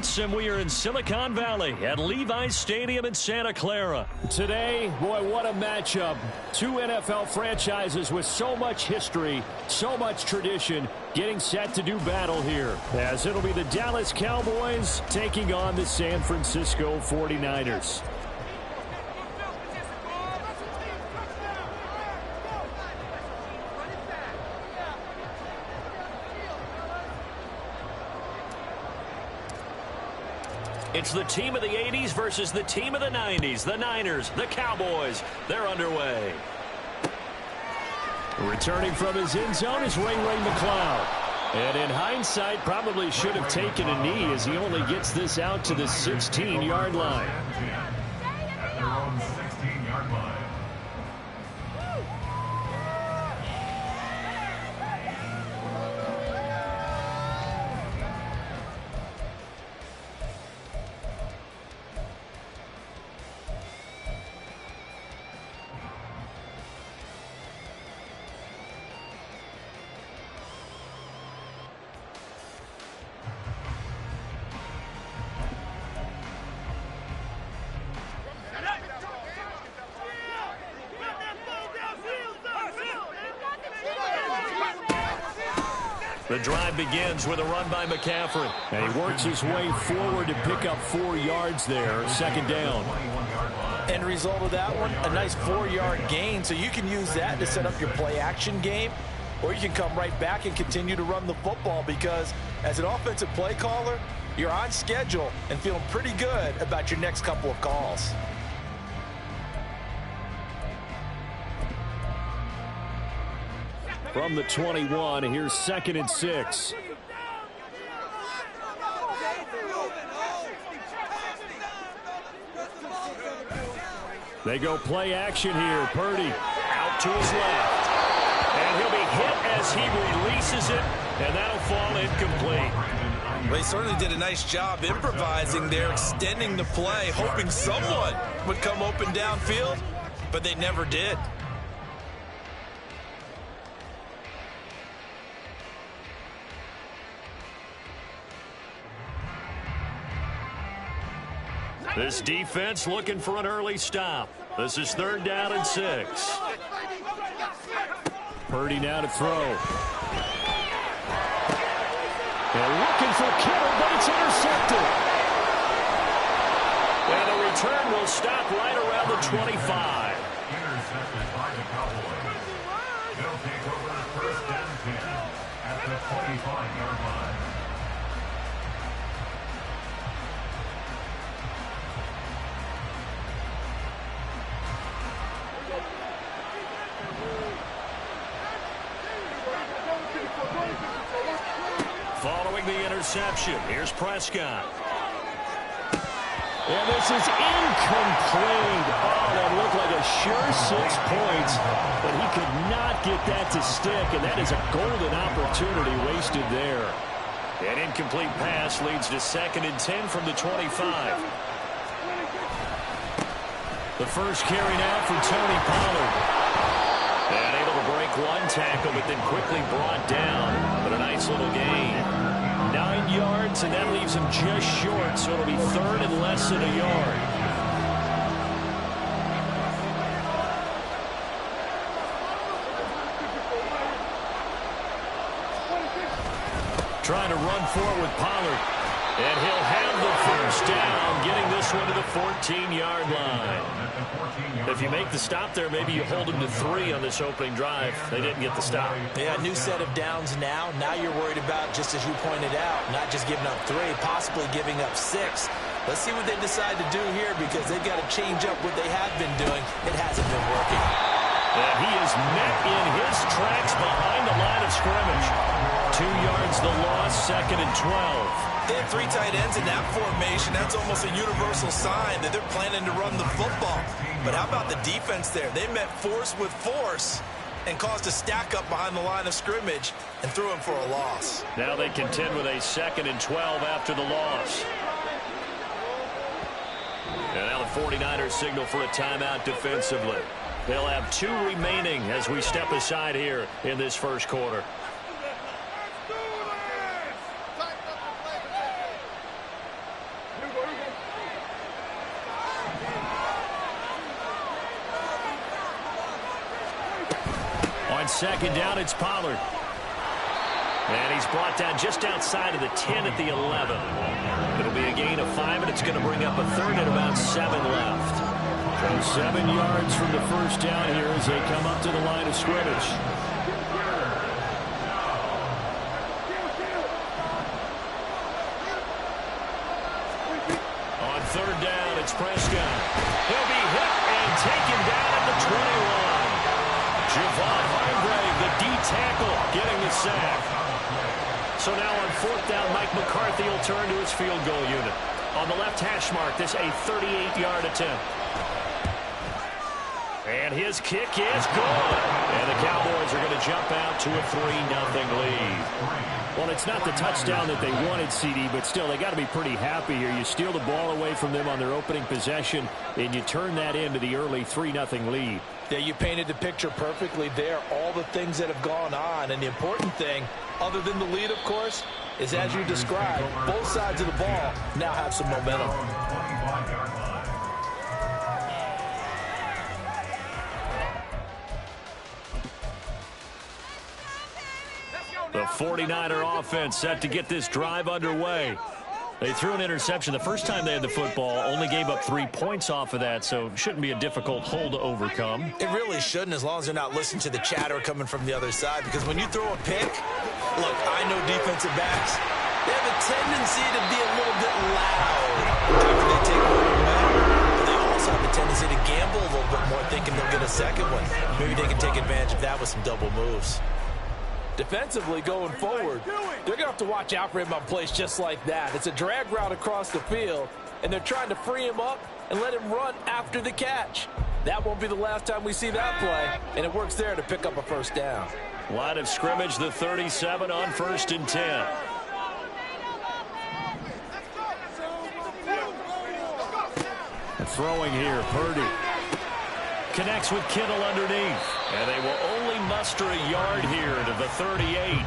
sports, and we are in Silicon Valley at Levi's Stadium in Santa Clara. Today, boy, what a matchup. Two NFL franchises with so much history, so much tradition, getting set to do battle here, as it'll be the Dallas Cowboys taking on the San Francisco 49ers. It's the team of the 80s versus the team of the 90s. The Niners, the Cowboys, they're underway. Returning from his end zone is Ray McCloud. And in hindsight, probably should have taken a knee as he only gets this out to the 16-yard line. At their own 16-yard line. The drive begins with a run by McCaffrey. And he works his way forward to pick up 4 yards there, second down. End result of that one, a nice 4-yard gain. So you can use that to set up your play-action game, or you can come right back and continue to run the football because as an offensive play caller, you're on schedule and feeling pretty good about your next couple of calls. From the 21, here's 2nd and 6. They go play action here. Purdy out to his left. And he'll be hit as he releases it, and that'll fall incomplete. Well, he certainly did a nice job improvising there, extending the play, hoping someone would come open downfield, but they never did. This defense looking for an early stop. This is 3rd down and 6. Purdy now to throw. They're looking for Kittle, but it's intercepted. And the return will stop right around the 25. Intercepted by the Cowboys. They'll take over 1st and 10 at the 25-yard line. Following the interception, here's Prescott. And this is incomplete. Oh, that looked like a sure 6 points, but he could not get that to stick, and that is a golden opportunity wasted there. An incomplete pass leads to 2nd and 10 from the 25. The first carry now for Tony Pollard. And able to break one tackle, but then quickly brought down. But a nice little gain. 9 yards, and that leaves him just short, so it'll be 3rd and less than a yard. Trying to run forward with Pollard. And he'll have the first down, getting this one to the 14-yard line. If you make the stop there, maybe you hold them to 3 on this opening drive. They didn't get the stop. Yeah, new set of downs now. Now you're worried about, just as you pointed out, not just giving up 3, possibly giving up 6. Let's see what they decide to do here because they've got to change up what they have been doing. It hasn't been working. And he is met in his tracks behind the line of scrimmage. 2 yards the loss, 2nd and 12. They have 3 tight ends in that formation. That's almost a universal sign that they're planning to run the football. But how about the defense there? They met force with force and caused a stack up behind the line of scrimmage and threw him for a loss. Now they contend with a 2nd and 12 after the loss. And now the 49ers signal for a timeout defensively. They'll have 2 remaining as we step aside here in this first quarter. – ' On second down, it's Pollard. And he's brought down just outside of the 10 at the 11. It'll be a gain of 5, and it's going to bring up a third and about 7 left. So 7 yards from the first down here as they come up to the line of scrimmage. On third down, it's Prescott. He'll be hit and taken down at the 21. Javon Hargrave, the D tackle, getting the sack. So now on fourth down, Mike McCarthy will turn to his field goal unit. On the left hash mark, this a 38-yard attempt. And his kick is good. And the Cowboys are going to jump out to a 3-0 lead. Well, it's not the touchdown that they wanted, CD, but still, they got to be pretty happy here. You steal the ball away from them on their opening possession, and you turn that into the early 3-0 lead. Yeah, you painted the picture perfectly there, all the things that have gone on. And the important thing, other than the lead, of course, is as you described, both sides of the ball now have some momentum. The 49er offense set to get this drive underway. They threw an interception the first time they had the football, only gave up 3 points off of that, so shouldn't be a difficult hole to overcome. It really shouldn't, as long as they're not listening to the chatter coming from the other side, because when you throw a pick, look, I know defensive backs, they have a tendency to be a little bit loud after they take one away. But they also have a tendency to gamble a little bit more, thinking they'll get a second one. Maybe they can take advantage of that with some double moves. Defensively going forward, they're going to have to watch out for him on plays just like that. It's a drag route across the field, and they're trying to free him up and let him run after the catch. That won't be the last time we see that play, and it works there to pick up a first down. Line of scrimmage, the 37 on 1st and 10. And throwing here, Purdy. Connects with Kittle underneath. And they will only muster a yard here to the 38.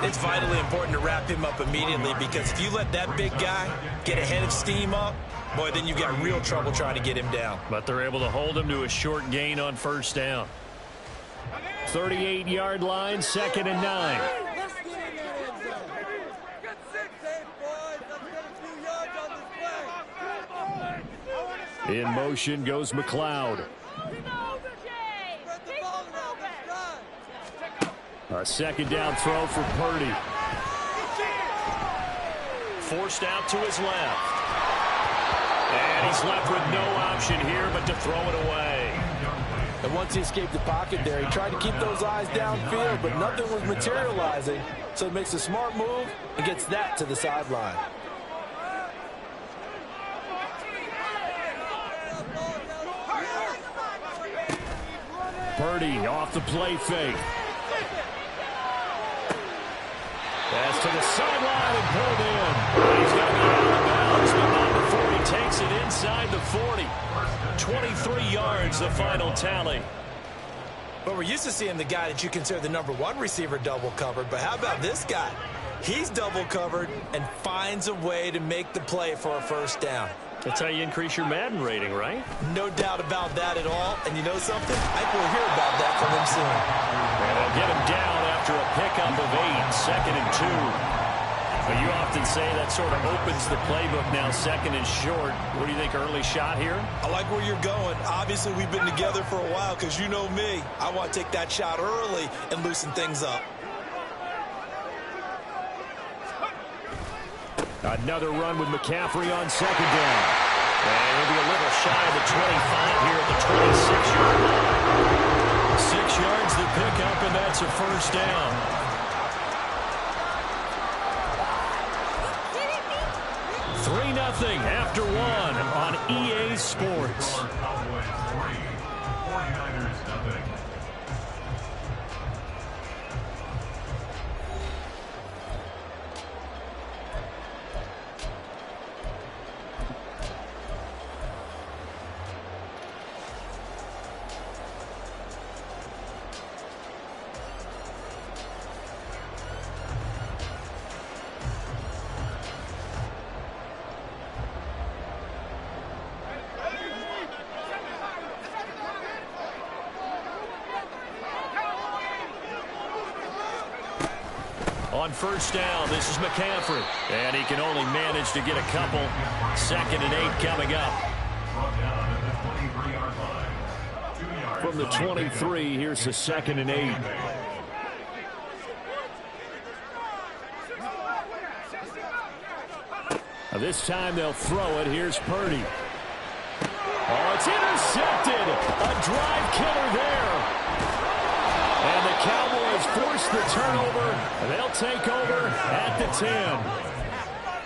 It's vitally important to wrap him up immediately, because if you let that big guy get a head of steam up, boy, then you've got real trouble trying to get him down. But they're able to hold him to a short gain on first down. 38-yard line, 2nd and 9. In motion goes McLeod. A second down throw for Purdy. Forced out to his left. And he's left with no option here but to throw it away. And once he escaped the pocket there, he tried to keep those eyes downfield, but nothing was materializing. So he makes a smart move and gets that to the sideline. Purdy off the play fake. Pass to the sideline and pulled in. He's going to be out of bounds, but not before he takes it inside the 40. 23 yards, the final tally. But we're used to seeing the guy that you consider the #1 receiver double covered, but how about this guy? He's double covered and finds a way to make the play for a first down. That's how you increase your Madden rating, right? No doubt about that at all. And you know something? I think we'll hear about that from him soon. And they'll get him down after a pickup of 8, 2nd and 2. But you often say that sort of opens the playbook now, 2nd and short. What do you think, early shot here? I like where you're going. Obviously, we've been together for a while, because you know me. I want to take that shot early and loosen things up. Another run with McCaffrey on 2nd down. And he'll be a little shy of the 25 here at the 26-yard line. 6 yards to pick up, and that's a first down. Three 0 after 1 on EA Sports. On first down, this is McCaffrey. And he can only manage to get a couple. 2nd and 8 coming up. From the 23, here's the 2nd and 8. This time they'll throw it. Here's Purdy. Oh, it's intercepted. A drive killer there. And the Cowboys force the turnover. And they'll take over at the 10.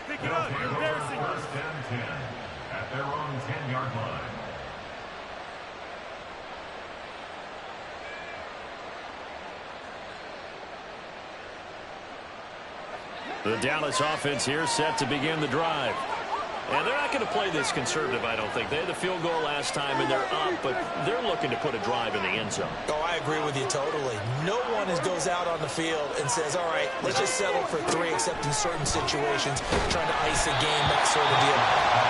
Pick it up. First and 10 at their own 10-yard line. The Dallas offense here set to begin the drive. And they're not going to play this conservative, I don't think. They had the field goal last time, and they're up, but they're looking to put a drive in the end zone. Oh, I agree with you totally. No one goes out on the field and says, all right, let's just settle for 3, except in certain situations, trying to ice a game, that sort of deal.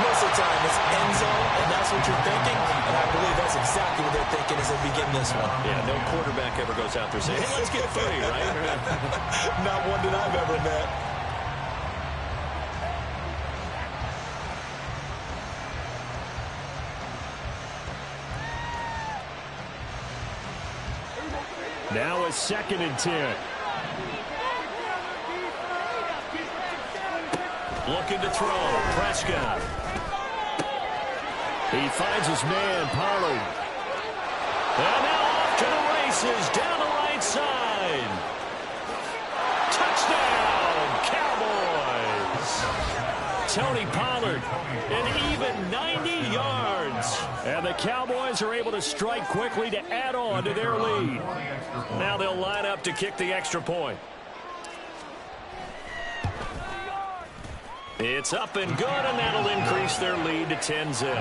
Most of the time, it's end zone, and that's what you're thinking, and I believe that's exactly what they're thinking as they begin this one. Yeah, no quarterback ever goes out there saying, hey, let's get 3, right? Not one that I've ever met. Now a 2nd and 10. Looking to throw. Prescott. He finds his man, Pollard. And now off to the races, down the right side. Touchdown, Cowboys. Tony Pollard, an even 90 yards. And the Cowboys are able to strike quickly to add on to their lead. Now they'll line up to kick the extra point. It's up and good, and that'll increase their lead to 10-zip.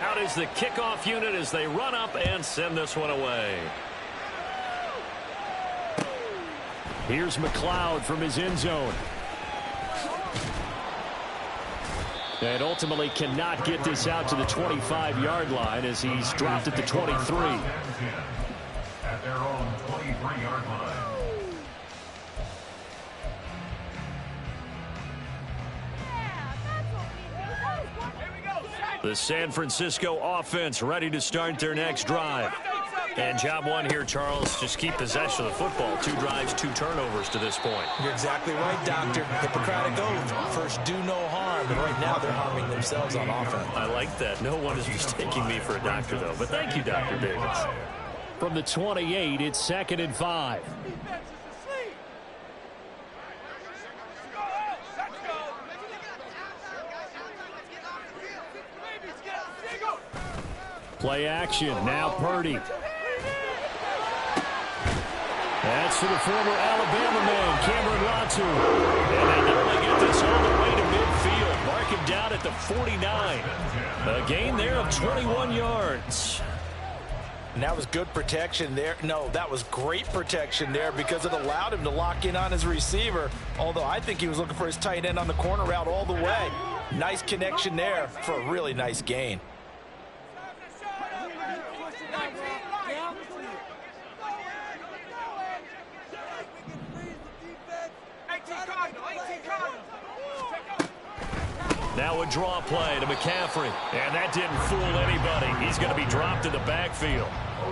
Out is the kickoff unit as they run up and send this one away. Here's McLeod from his end zone. And ultimately cannot get this out to the 25-yard line as he's dropped at the 23. At their own 23-yard line. The San Francisco offense ready to start their next drive. And job one here, Charles, just keep possession of the football. 2 drives, 2 turnovers to this point. You're exactly right, Doctor. Hippocratic oath. First, do no harm. And right now, they're harming themselves on offense. I like that. No one is mistaking me for a doctor, though. But thank you, Dr. Davis. From the 28, it's 2nd and 5. Play action. Now Purdy. That's to the former Alabama man, Cameron Latu. And they nearly get this all the way to midfield. Mark him down at the 49. A gain there of 21 yards. And that was good protection there. No, that was great protection there because it allowed him to lock in on his receiver. Although I think he was looking for his tight end on the corner route all the way. Nice connection there for a really nice gain. Now a draw play to McCaffrey. And that didn't fool anybody. He's going to be dropped in the backfield.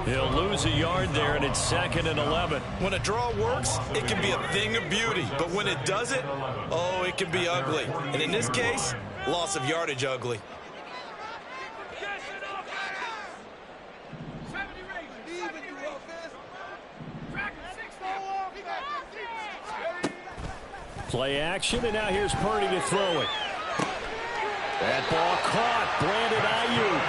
He'll lose a yard there, and it's 2nd and 11. When a draw works, it can be a thing of beauty. But when it doesn't, oh, it can be ugly. And in this case, loss of yardage ugly. Play action, and now here's Purdy to throw it. That ball caught. Brandon Ayuk.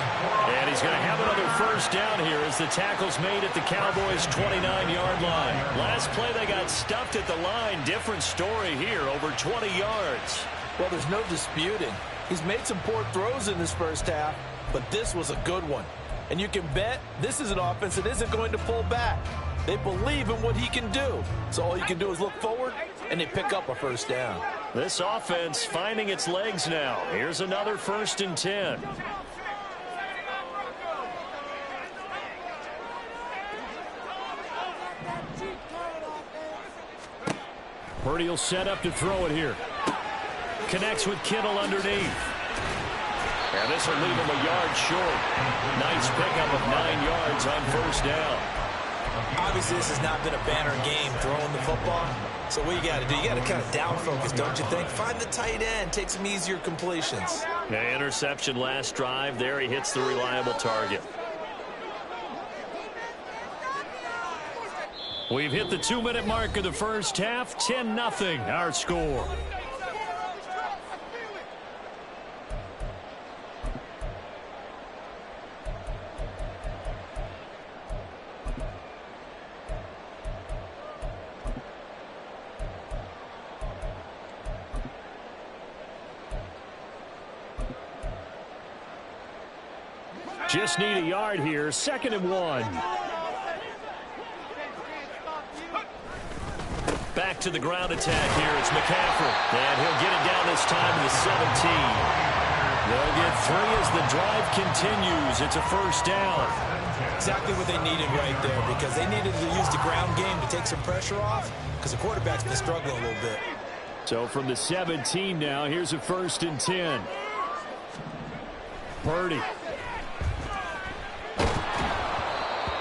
And he's going to have another first down here as the tackle's made at the Cowboys' 29-yard line. Last play, they got stuffed at the line. Different story here, over 20 yards. Well, there's no disputing. He's made some poor throws in this first half, but this was a good one. And you can bet this is an offense that isn't going to pull back. They believe in what he can do. So all you can do is look forward, and they pick up a first down. This offense finding its legs now. Here's another 1st and 10. Purdy will set up to throw it here. Connects with Kittle underneath. And this will leave him a yard short. Nice pickup of 9 yards on 1st down. Obviously, this has not been a banner game throwing the football. So what you got to do, you got to kind of down focus, don't you think? Find the tight end, take some easier completions. Yeah, interception last drive. There he hits the reliable target. We've hit the 2-minute mark of the first half. 10-0 our score. Just need a yard here. 2nd and 1. Back to the ground attack here. It's McCaffrey. And he'll get it down this time to the 17. They'll get 3 as the drive continues. It's a 1st down. Exactly what they needed right there, because they needed to use the ground game to take some pressure off, because the quarterback's been struggling a little bit. So from the 17 now, here's a 1st and 10. Purdy.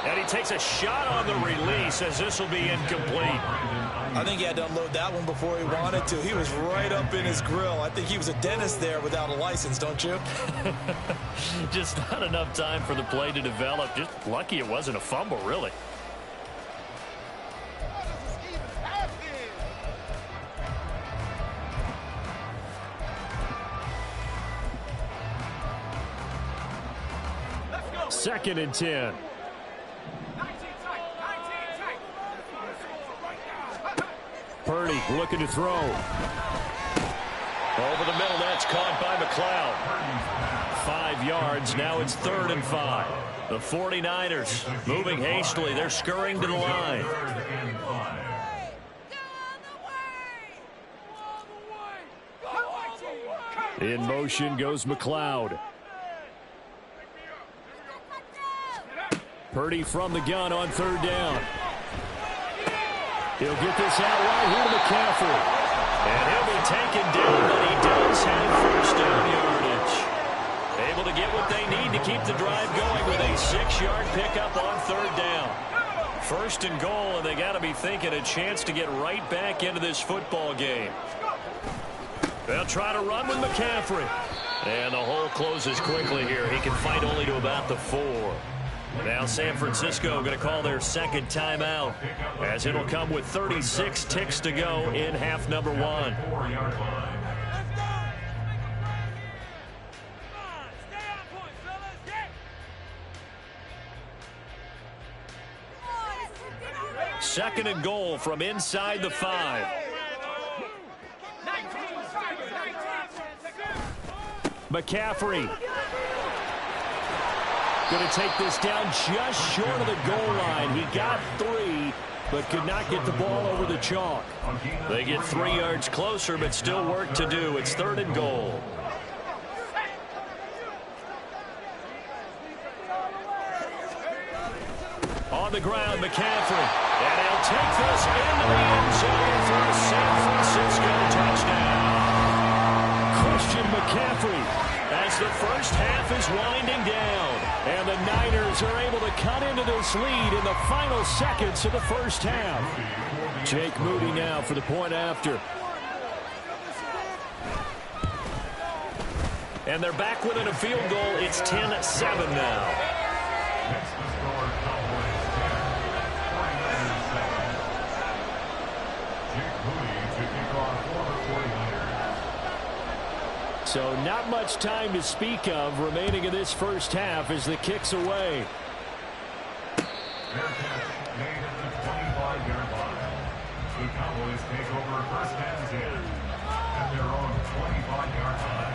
And he takes a shot on the release as this will be incomplete. I think he had to unload that one before he wanted to. He was right up in his grill. I think he was a dentist there without a license, don't you? Just not enough time for the play to develop. Just lucky it wasn't a fumble, really. Second and 10. Purdy looking to throw. Over the middle, that's caught by McLeod. 5 yards, now it's 3rd and 5. The 49ers moving hastily. They're scurrying to the line. In motion goes McLeod. Purdy from the gun on 3rd down. He'll get this out right here to McCaffrey. And he'll be taken down, but he does have 1st down yardage. Able to get what they need to keep the drive going with a 6-yard pickup on 3rd down. 1st and goal, and they got to be thinking a chance to get right back into this football game. They'll try to run with McCaffrey. And the hole closes quickly here. He can fight only to about the 4. Now San Francisco going to call their 2nd timeout, as it'll come with 36 ticks to go in half number 1. Second and goal from inside the 5. McCaffrey going to take this down just short of the goal line. He got 3, but could not get the ball over the chalk. They get 3 yards closer, but still work to do. It's 3rd and goal. On the ground, McCaffrey. And he'll take this into the end zone for a San Francisco touchdown. Christian McCaffrey, as the first half is winding down. And the Niners are able to cut into this lead in the final seconds of the first half. Jake Moody now for the point after. And they're back within a field goal. It's 10-7 now. So not much time to speak of remaining in this first half as the kick's away. Their catch made at the 25-yard line. The Cowboys take over 1st and 10 at their own 25-yard line.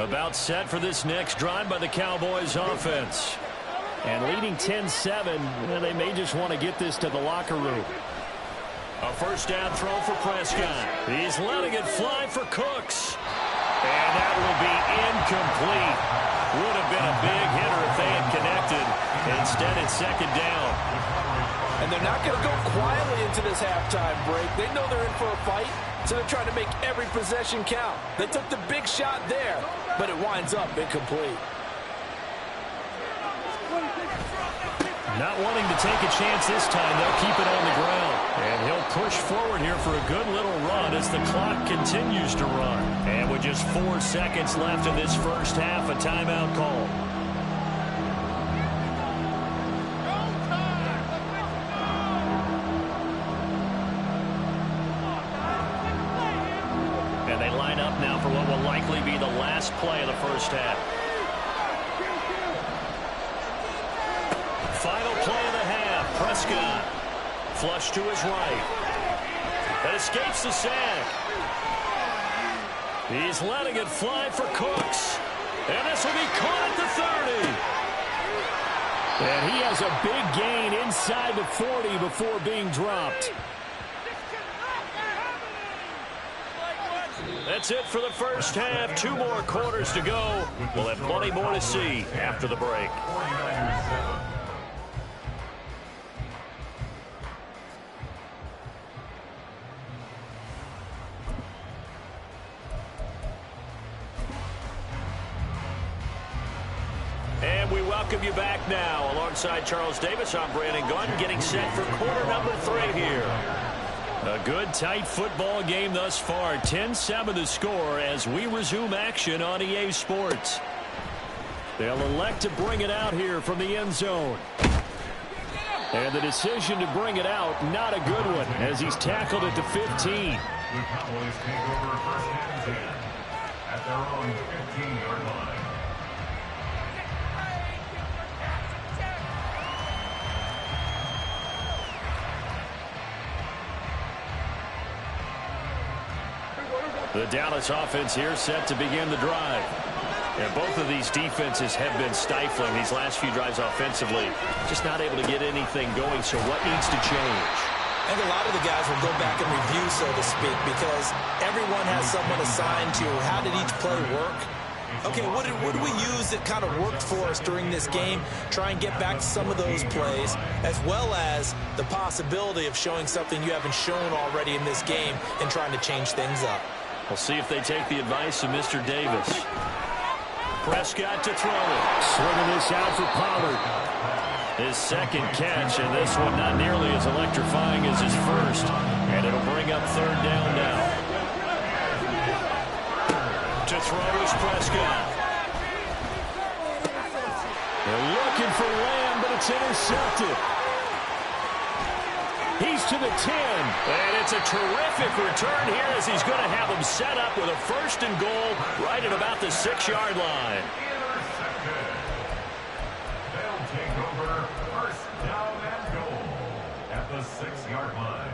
About set for this next drive by the Cowboys offense. And leading 10-7, they may just want to get this to the locker room. A first down throw for Prescott. He's letting it fly for Cooks. And that will be incomplete. Would have been a big hitter if they had connected. Instead, it's second down. And they're not going to go quietly into this halftime break. They know they're in for a fight, so they're trying to make every possession count. They took the big shot there, but it winds up incomplete. Not wanting to take a chance this time, they'll keep it on the ground. And he'll push forward here for a good little run as the clock continues to run. And with just 4 seconds left in this first half, a timeout call. And they line up now for what will likely be the last play of the first half. Final play of the half. Prescott. Flush to his right. That escapes the sack. He's letting it fly for Cooks. And this will be caught at the 30. And he has a big gain inside the 40 before being dropped. That's it for the first half. 2 more quarters to go. We'll have plenty more to see after the break. And we welcome you back now. Alongside Charles Davis, I'm Brandon Gunn, getting set for quarter number 3 here. A good, tight football game thus far. 10-7 the score as we resume action on EA Sports. They'll elect to bring it out here from the end zone. And the decision to bring it out, not a good one, as he's tackled at the 15. The Cowboys take over first and 10 at their own 15-yard line. The Dallas offense here set to begin the drive. And both of these defenses have been stifling these last few drives offensively. Just not able to get anything going, so what needs to change? I think a lot of the guys will go back and review, so to speak, because everyone has someone assigned to how did each play work. Okay, what did we use that kind of worked for us during this game? Try and get back to some of those plays, as well as the possibility of showing something you haven't shown already in this game and trying to change things up. We'll see if they take the advice of Mr. Davis. Prescott to throw it. Swinging this out for Pollard. His second catch, and this one not nearly as electrifying as his first. And it'll bring up third down now. To throw is Prescott. They're looking for Lamb, but it's intercepted. He's to the 10. And it's a terrific return here as he's going to have him set up with a first and goal right at about the 6-yard line. Intercepted. They'll take over first down and goal at the 6-yard line.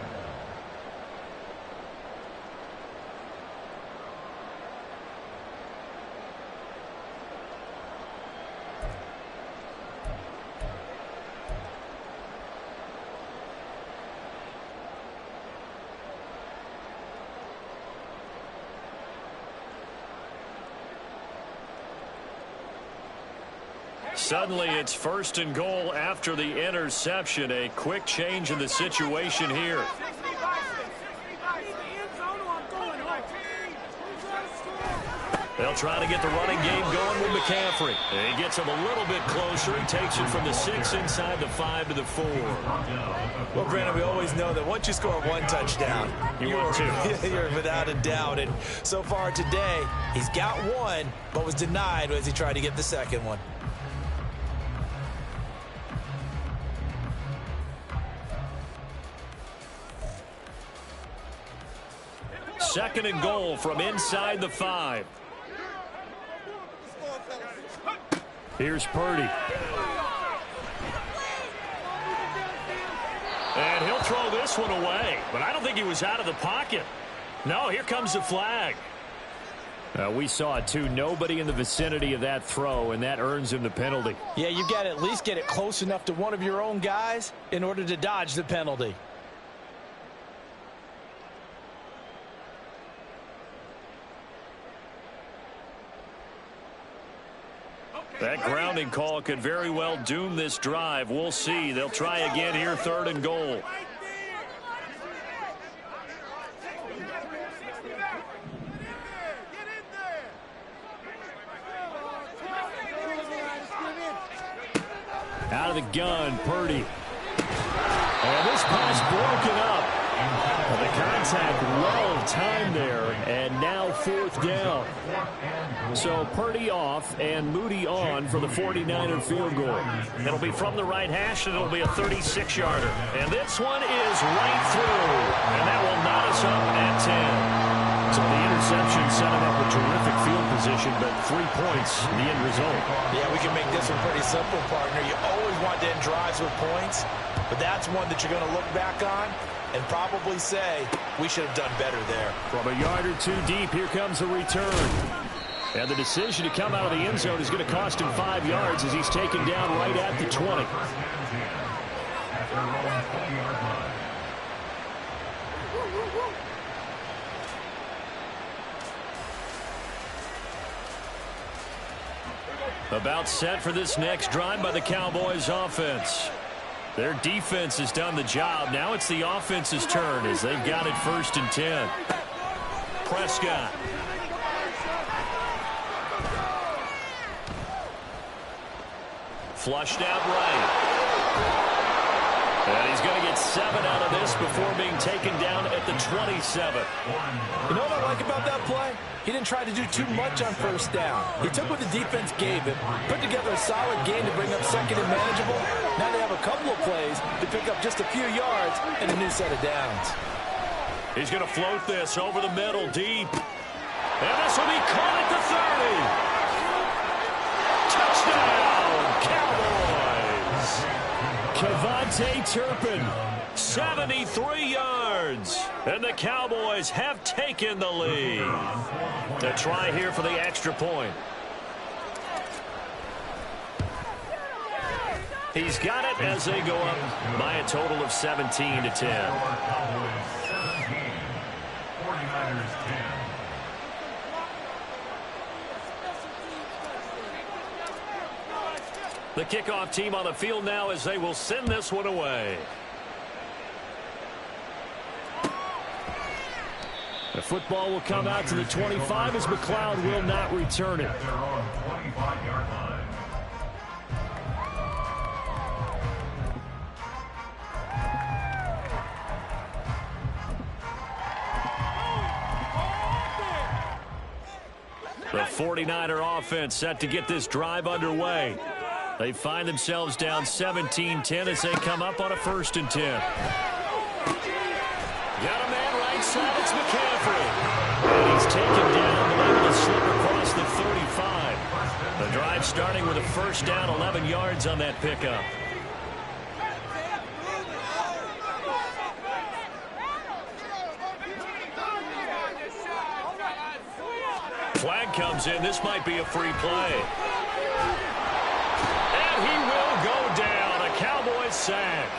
Suddenly, it's first and goal after the interception. A quick change in the situation here. They'll try to get the running game going with McCaffrey. He gets him a little bit closer. He takes it from the 6 inside the 5 to the 4. Well, Brandon, we always know that once you score 1 touchdown, you're without a doubt. And so far today, he's got 1, but was denied as he tried to get the second one. Second and goal from inside the 5. Here's Purdy. And he'll throw this one away. But I don't think he was out of the pocket. No, here comes the flag. We saw it, too. Nobody in the vicinity of that throw, and that earns him the penalty. Yeah, you've got to at least get it close enough to one of your own guys in order to dodge the penalty. That grounding call could very well doom this drive. We'll see. They'll try again here, 3rd and goal. Out of the gun, Purdy. And this pass broken up. The contact well timed there, and now 4th down. So Purdy off and Moody on for the 49er field goal. It'll be from the right hash, and it'll be a 36-yarder. And this one is right through, and that will knot us up at 10. So the interception set him up with terrific field position, but 3 points, the end result. Yeah, we can make this one pretty simple, partner. You always want to end drives with points, but that's one that you're going to look back on and probably say, we should have done better there. From a yard or 2 deep, here comes a return. And the decision to come out of the end zone is going to cost him 5 yards as he's taken down right at the 20. About set for this next drive by the Cowboys offense. Their defense has done the job. Now it's the offense's turn as they've got it 1st and 10. Prescott. Flushed out right. And he's going to get 7 out of this before being taken down at the 27. You know what I like about that play? He didn't try to do too much on 1st down. He took what the defense gave him, put together a solid game to bring up 2nd and manageable. Now they have a couple of plays to pick up just a few yards and a new set of downs. He's going to float this over the middle deep. And this will be caught at the 30. Touchdown, Cowboys. Kevontae Turpin, 73 yards. And the Cowboys have taken the lead. To try here for the extra point. He's got it as they go up by a total of 17 to 10. 49ers 10. The kickoff team on the field now as they will send this one away. The football will come out to the 25 as McLeod will not return it. At their own 25-yard line. The 49er offense set to get this drive underway. They find themselves down 17-10 as they come up on a 1st and 10. Got a man right side, it's McCaffrey. And he's taken down, but able to slip across the 35. The drive starting with a 1st down, 11 yards on that pickup. Flag comes in. This might be a free play. And he will go down. A Cowboys sack.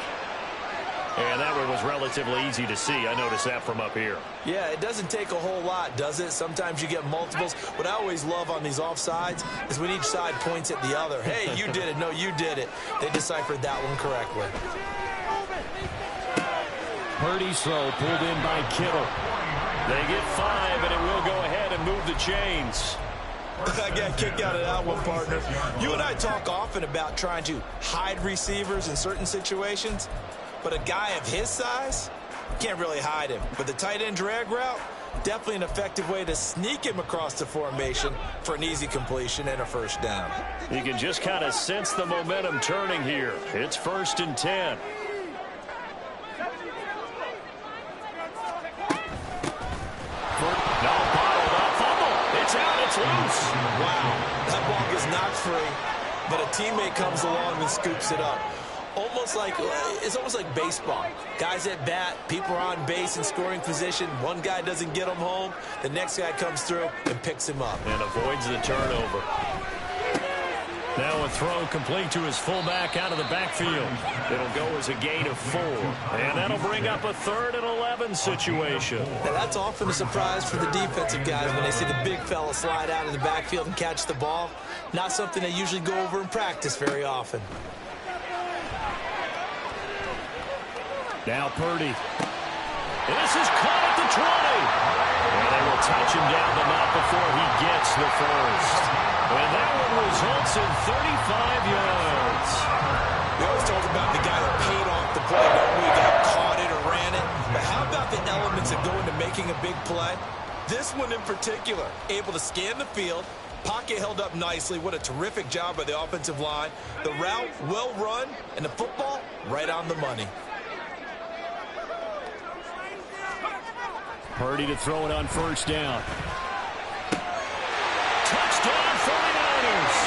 And that one was relatively easy to see. I noticed that from up here. Yeah, it doesn't take a whole lot, does it? Sometimes you get multiples. What I always love on these offsides is when each side points at the other. Hey, you did it. No, you did it. They deciphered that one correctly. Purdy's throw pulled in by Kittle. They get 5, and it will go ahead and move the chains. I got kicked out of that one, partner. You and I talk often about trying to hide receivers in certain situations, but a guy of his size, can't really hide him. But the tight end drag route, definitely an effective way to sneak him across the formation for an easy completion and a 1st down. You can just kind of sense the momentum turning here. It's 1st and 10. It's loose. Wow, that ball gets knocked free, but a teammate comes along and scoops it up. Almost almost like baseball. Guys at bat, people are on base in scoring position. One guy doesn't get him home. The next guy comes through and picks him up. And avoids the turnover. Now a throw complete to his fullback out of the backfield. It'll go as a gain of 4. And that'll bring up a 3rd and 11 situation. Now that's often a surprise for the defensive guys when they see the big fella slide out of the backfield and catch the ball. Not something they usually go over in practice very often. Now Purdy. This is caught at the 20. And they will touch him down, but not before he gets the first. And that one results in 35 yards. We always talk about the guy that paid off the play. Nobody got caught it or ran it. But how about the elements that go into making a big play? This one in particular, able to scan the field. Pocket held up nicely. What a terrific job by the offensive line. The route, well run, and the football, right on the money. Purdy to throw it on first down. Touchdown 49ers.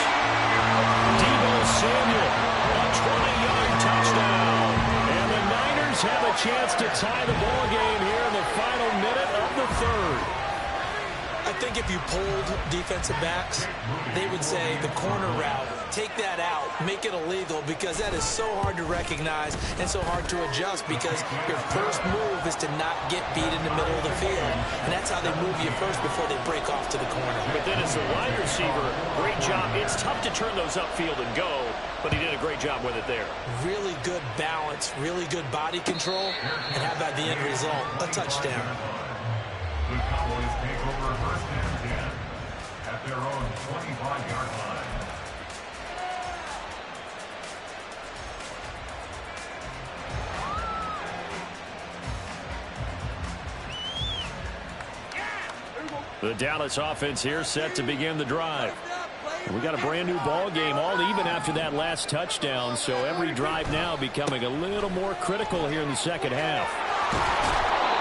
Deebo Samuel, a 20-yard touchdown. And the Niners have a chance to tie the ball game here in the final minute of the 3rd. I think if you polled defensive backs, they would say the corner route, take that out, make it illegal, because that is so hard to recognize and so hard to adjust, because your first move is to not get beat in the middle of the field. And that's how they move you first before they break off to the corner. But then as a wide receiver, great job. It's tough to turn those upfield and go, but he did a great job with it there. Really good balance, really good body control, and how about the end result? A touchdown. The Cowboys take over first and 10 at their own 25-yard line. The Dallas offense here set to begin the drive. We got a brand new ball game, all even after that last touchdown, so every drive now becoming a little more critical here in the second half.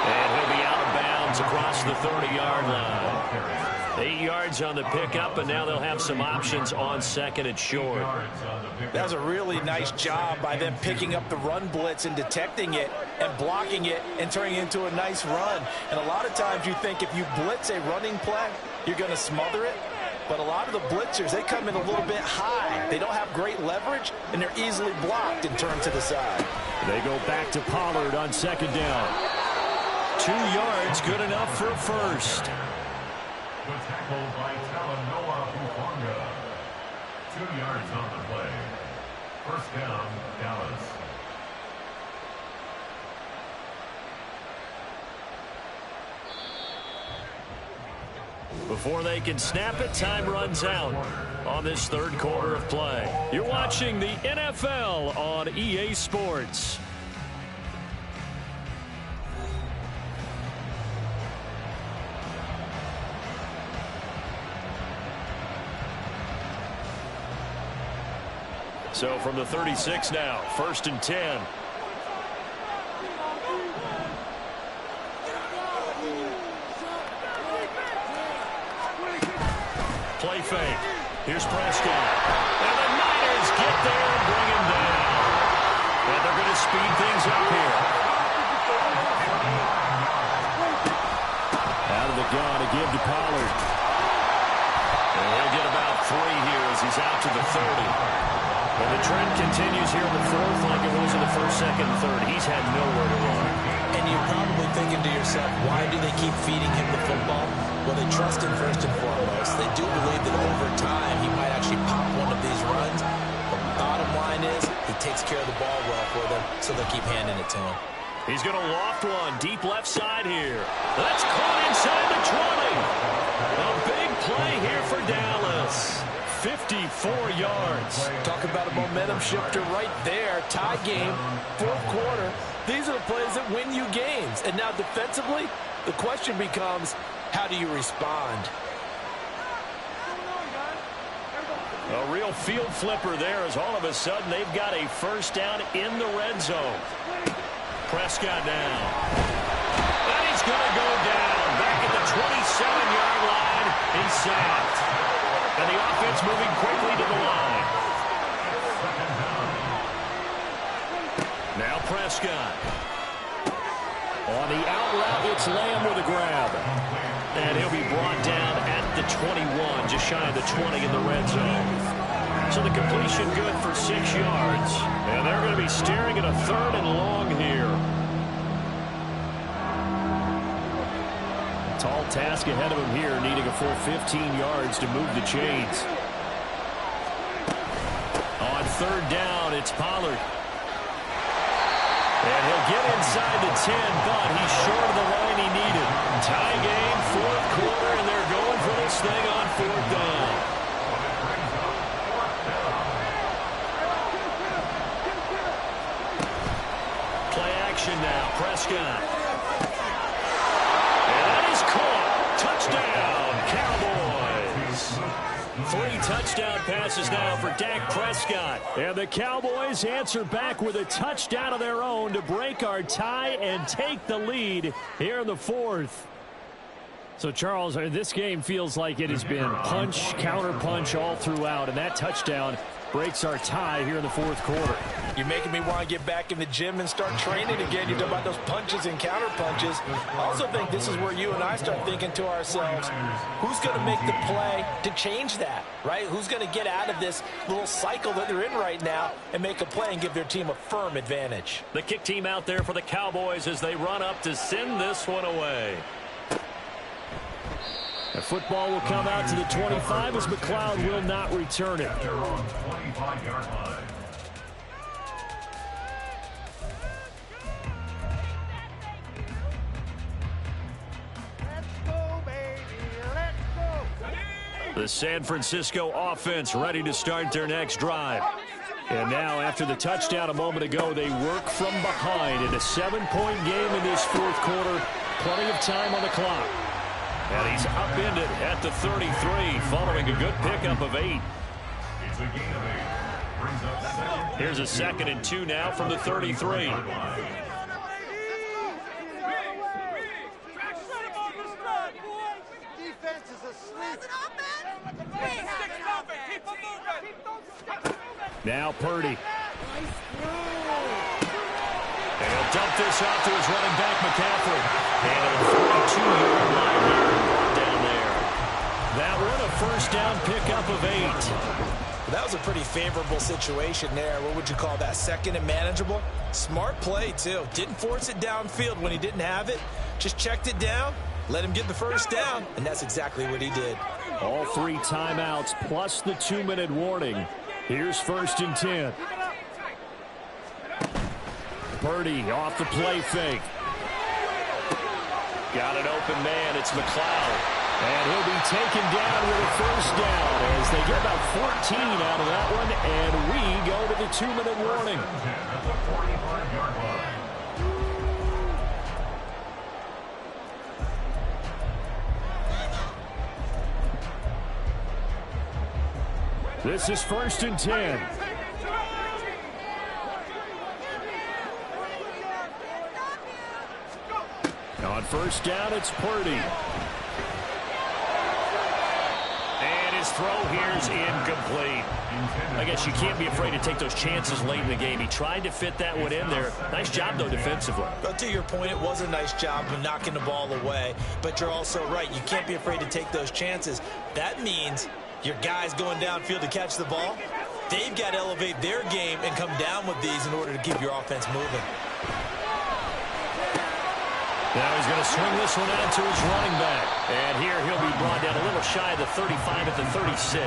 And he'll be out of bounds across the 30-yard line. 8 yards on the pickup, and now they'll have some options on second and short. That was a really nice job by them picking up the run blitz and detecting it and blocking it and turning it into a nice run. And a lot of times you think if you blitz a running play, you're going to smother it. But a lot of the blitzers, they come in a little bit high. They don't have great leverage, and they're easily blocked and turned to the side. They go back to Pollard on second down. 2 yards, good enough for a first. The tackle by Talanoa Hufanga. 2 yards on the play. First down, Dallas. Before they can snap it, time runs out on this 3rd quarter of play. You're watching the NFL on EA Sports. So from the 36 now, 1st and 10. Play fake. Here's Prescott. And the Niners get there and bring him down. And they're going to speed things up here. Out of the gun to give to Pollard. And he'll get about 3 here as he's out to the 30. And the trend continues here in the 4th like it was in the 1st, 2nd, and 3rd. He's had nowhere to run. And you're probably thinking to yourself, why do they keep feeding him the football? Well, they trust him first and foremost. They do believe that over time he might actually pop one of these runs. But the bottom line is he takes care of the ball well for them, so they'll keep handing it to him. He's going to loft one deep left side here. That's caught inside the 20. A big play here for Dallas. 54 yards. Talk about a momentum shifter right there. Tie game, 4th quarter. These are the plays that win you games. And now defensively, the question becomes, how do you respond? A real field flipper there as all of a sudden they've got a first down in the red zone. Prescott now. And he's going to go down. Back at the 27-yard line. He's sacked. And the offense moving quickly to the line. Prescott. On the out route, it's Lamb with a grab. And he'll be brought down at the 21, just shy of the 20 in the red zone. So the completion good for 6 yards. And they're going to be staring at a 3rd and long here. Tall task ahead of him here, needing a full 15 yards to move the chains. On 3rd down, it's Pollard. And he'll get inside the 10, but he's short of the line he needed. Tie game, 4th quarter, and they're going for this thing on 4th down. Play action now, Prescott. And that is caught. Touchdown, Cowboys. 3 touchdown passes now for Dak Prescott. And the Cowboys answer back with a touchdown of their own to break our tie and take the lead here in the 4th. So, Charles, this game feels like it has been punch, counter-punch all throughout, and that touchdown breaks our tie here in the 4th quarter. You're making me want to get back in the gym and start training again. You talk about those punches and counter punches. I also think this is where you and I start thinking to ourselves, who's going to make the play to change that, right? Who's going to get out of this little cycle that they're in right now and make a play and give their team a firm advantage? The kick team out there for the Cowboys as they run up to send this one away. The football will come out to the 25 as McLeod will not return it. They're on 25-yard line. The San Francisco offense ready to start their next drive. And now, after the touchdown a moment ago, they work from behind in a 7-point game in this 4th quarter. Plenty of time on the clock. And he's upended at the 33 following a good pickup of 8. It's a gain of 8. Brings up 2nd. Here's a 2nd and 2 now from the 33. Now Purdy. And he'll dump this off to his running back, McCaffrey. And a 42-yard line here down there. That one a 1st down pickup of 8. That was a pretty favorable situation there. What would you call that? 2nd and manageable? Smart play, too. Didn't force it downfield when he didn't have it. Just checked it down, let him get the 1st down, and that's exactly what he did. All 3 timeouts plus the 2-minute warning. Here's 1st and 10. Purdy off the play fake. Got an open man. It's McLeod. And he'll be taken down with a 1st down as they get about 14 out of that one. And we go to the 2-minute warning. At the 45-yard line. This is 1st and 10. On 1st down, it's Purdy. And his throw here's incomplete. I guess you can't be afraid to take those chances late in the game. He tried to fit that one in there. Nice job, though, defensively. But to your point, it was a nice job of knocking the ball away. But you're also right. You can't be afraid to take those chances. That means your guys going downfield to catch the ball, they've got to elevate their game and come down with these in order to keep your offense moving. Now he's going to swing this one out to his running back. And here he'll be brought down a little shy of the 35 at the 36.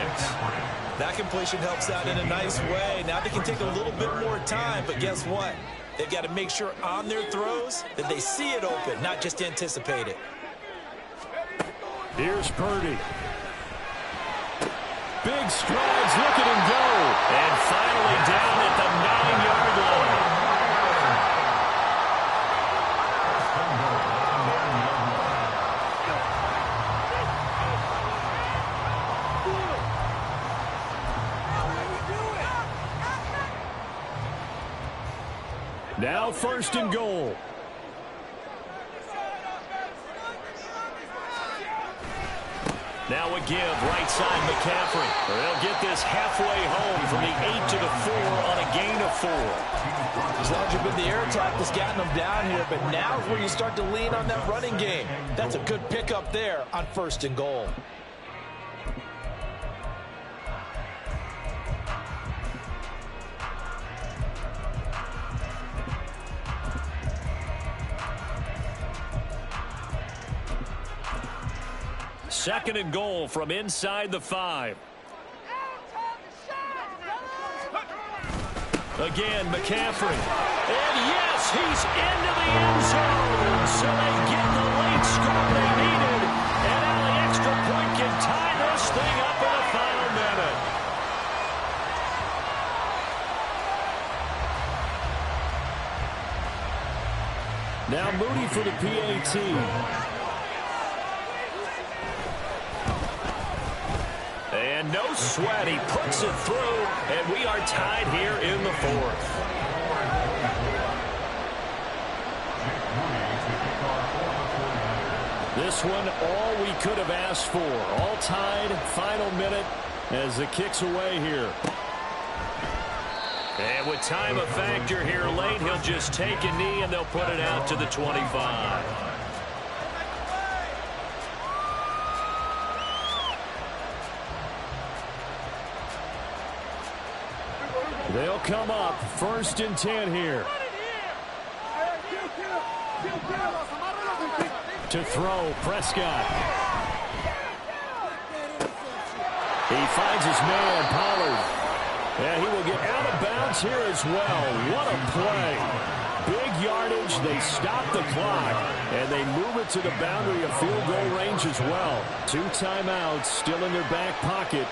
That completion helps out in a nice way. Now they can take a little bit more time, but guess what? They've got to make sure on their throws that they see it open, not just anticipate it. Here's Purdy. Big strides, look at him go. And finally down at the 9-yard line. Now 1st and goal. Now a give, right side McCaffrey. They'll get this halfway home from the 8 to the 4 on a gain of 4. As long as you've been the air attack that's gotten them down here, but now is where you start to lean on that running game. That's a good pickup there on 1st and goal. Second and goal from inside the 5. Again, McCaffrey. And yes, he's into the end zone. So they get the late score they needed. And now the extra point can tie this thing up in the final minute. Now Moody for the PAT. And no sweat, he puts it through, and we are tied here in the 4th. This one, all we could have asked for. All tied, final minute, as the kick's away here. And with time a factor here late, he'll just take a knee, and they'll put it out to the 25. They'll come up 1st and 10 here. To throw, Prescott. He finds his man, Pollard. And he will get out of bounds here as well. What a play. Big yardage. They stop the clock. And they move it to the boundary of field goal range as well. 2 timeouts still in their back pocket.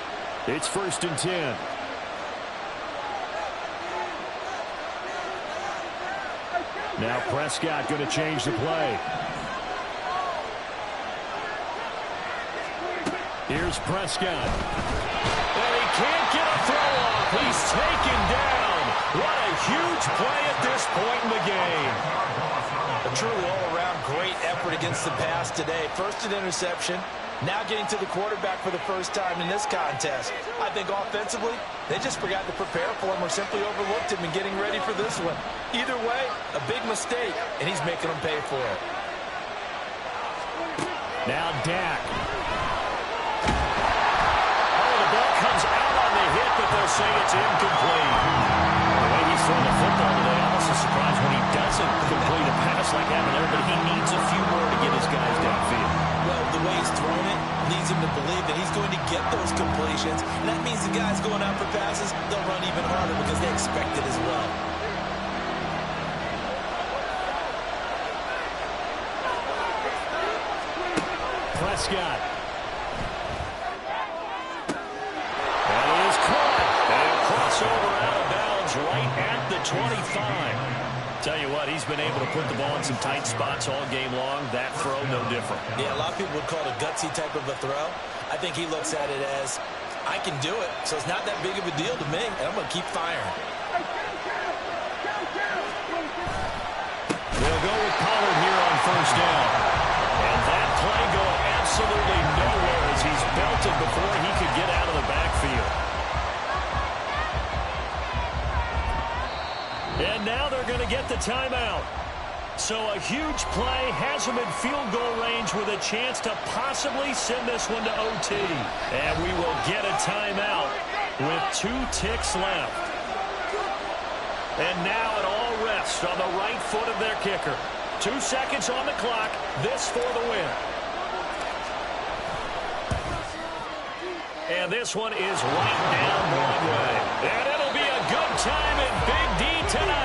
It's 1st and 10. Now Prescott going to change the play. Here's Prescott. And he can't get a throw off. He's taken down. What a huge play at this point in the game. A truly all-around great effort against the pass today. First an interception. Now getting to the quarterback for the first time in this contest. I think offensively, they just forgot to prepare for him or simply overlooked him in getting ready for this one. Either way, a big mistake, and he's making them pay for it. Now Dak. Oh, the ball comes out on the hit, but they'll say it's incomplete. The way he's throwing the football today, I'm also surprised when he doesn't complete a pass like that there, but he needs a few more to get his guys downfield. Well, the way he's throwing it leads him to believe that he's going to get those completions. And that means the guys going out for passes, they'll run even harder because they expect it as well. Prescott. That is caught. And a crossover out of bounds right at the 25. Tell you what, he's been able to put the ball in some tight spots all game long. That throw, no different. Yeah, a lot of people would call it a gutsy type of a throw. I think he looks at it as, I can do it, so it's not that big of a deal to me, and I'm going to keep firing. They'll go with Pollard here on 1st down. And that play going absolutely nowhere as he's belted before he could get out of the backfield. And now they're going to get the timeout. So a huge play has them in field goal range with a chance to possibly send this one to OT. And we will get a timeout with 2 ticks left. And now it all rests on the right foot of their kicker. 2 seconds on the clock. This for the win. And this one is right down Broadway. And it'll be a good time in Big D tonight.